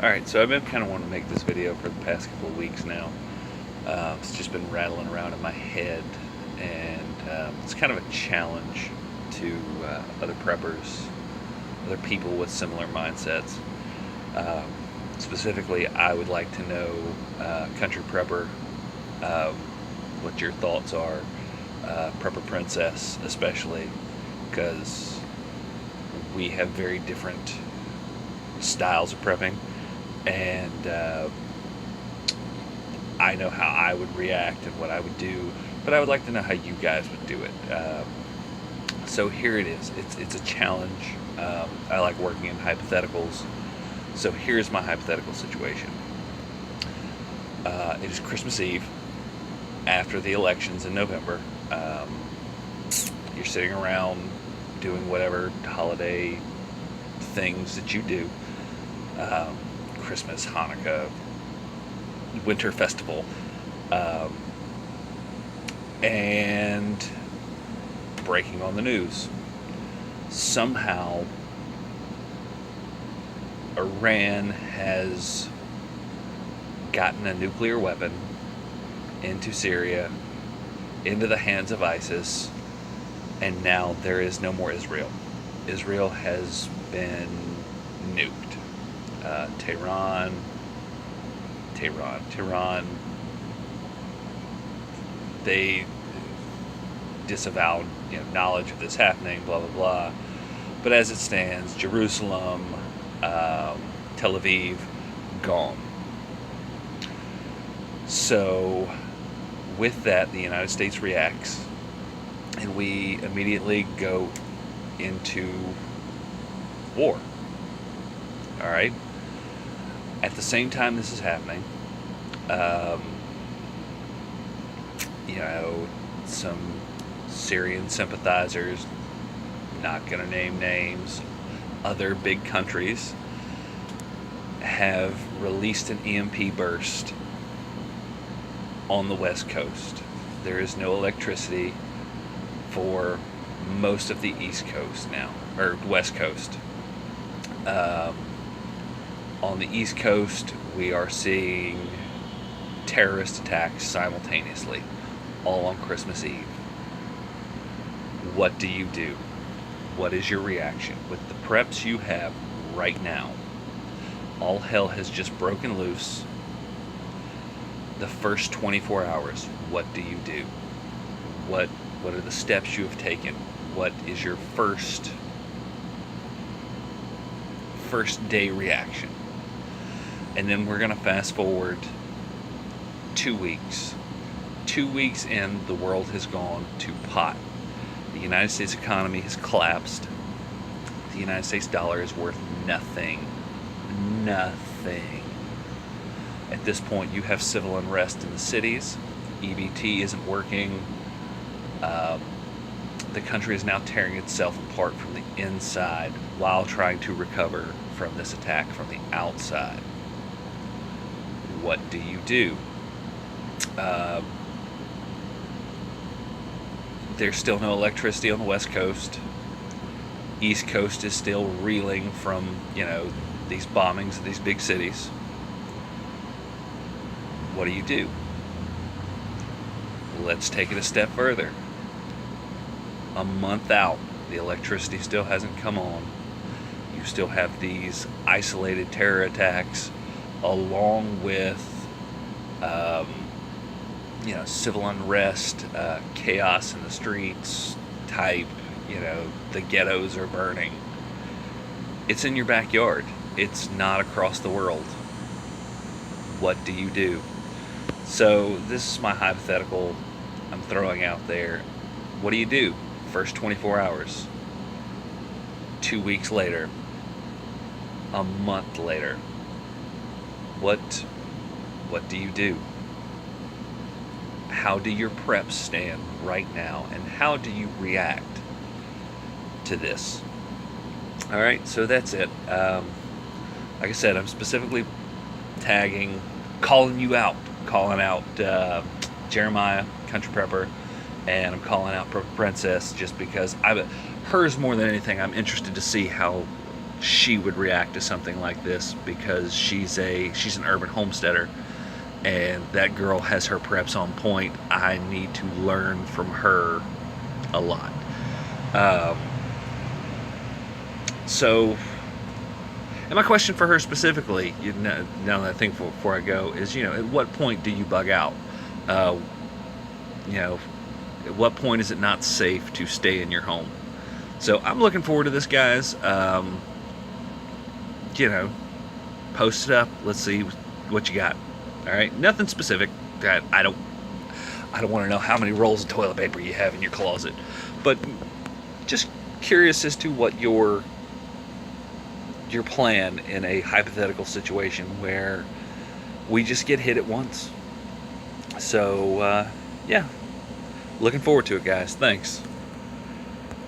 Alright, so I've been kind of wanting to make this video for the past couple of weeks now. It's just been rattling around in my head, and it's kind of a challenge to other preppers, other people with similar mindsets. Um, Specifically, I would like to know, country prepper, um, what your thoughts are, prepper princess especially, because we have very different styles of prepping, and I know how I would react and what I would do, but I would like to know how you guys would do it. So here it is. It's a challenge. I like working in hypotheticals. So here's my hypothetical situation. It is Christmas Eve after the elections in November. You're sitting around doing whatever holiday things that you do. Christmas, Hanukkah, winter festival, and breaking on the news. Somehow, Iran has gotten a nuclear weapon into Syria, into the hands of ISIS, and now there is no more Israel. Israel has been nuked. Tehran, they disavowed, knowledge of this happening, blah, blah, blah. But as it stands, Jerusalem, Tel Aviv, gone. So with that, the United States reacts, and we immediately go into war. All right? At the same time this is happening, some Syrian sympathizers, not going to name names, other big countries have released an EMP burst on the West Coast. There is no electricity for most of the East Coast now, or West Coast. On the East Coast, we are seeing terrorist attacks simultaneously, all on Christmas Eve. What do you do? What is your reaction? With the preps you have right now, all hell has just broken loose. The first 24 hours, what do you do? What are the steps you have taken? What is your first day reaction? And then we're going to fast forward 2 weeks. 2 weeks in, the world has gone to pot. The United States economy has collapsed. The United States dollar is worth nothing. Nothing. At this point, you have civil unrest in the cities. EBT isn't working. The country is now tearing itself apart from the inside while trying to recover from this attack from the outside. What do you do? There's still no electricity on the West Coast. East Coast is still reeling from, these bombings of these big cities. What do you do? Let's take it a step further. A month out, the electricity still hasn't come on. You still have these isolated terror attacks, along with civil unrest, chaos in the streets type, the ghettos are burning. It's in your backyard. It's not across the world. What do you do? So this is my hypothetical I'm throwing out there. What do you do? First 24 hours. 2 weeks later. A month later. What do you do? How do your preps stand right now, and how do you react to this? All right, so that's it. Like I said, I'm specifically calling out Jeremiah, Country Prepper, and I'm calling out Prepper Princess just because hers more than anything. I'm interested to see how she would react to something like this, because she's an urban homesteader, and that girl has her preps on point. I need to learn from her a lot. So, and my question for her specifically, now that I think before I go, is, at what point do you bug out? At what point is it not safe to stay in your home? So I'm looking forward to this, guys. Post it up. Let's see what you got. All right, nothing specific. I don't want to know how many rolls of toilet paper you have in your closet, but just curious as to what your plan in a hypothetical situation where we just get hit at once. So yeah, looking forward to it, guys. Thanks.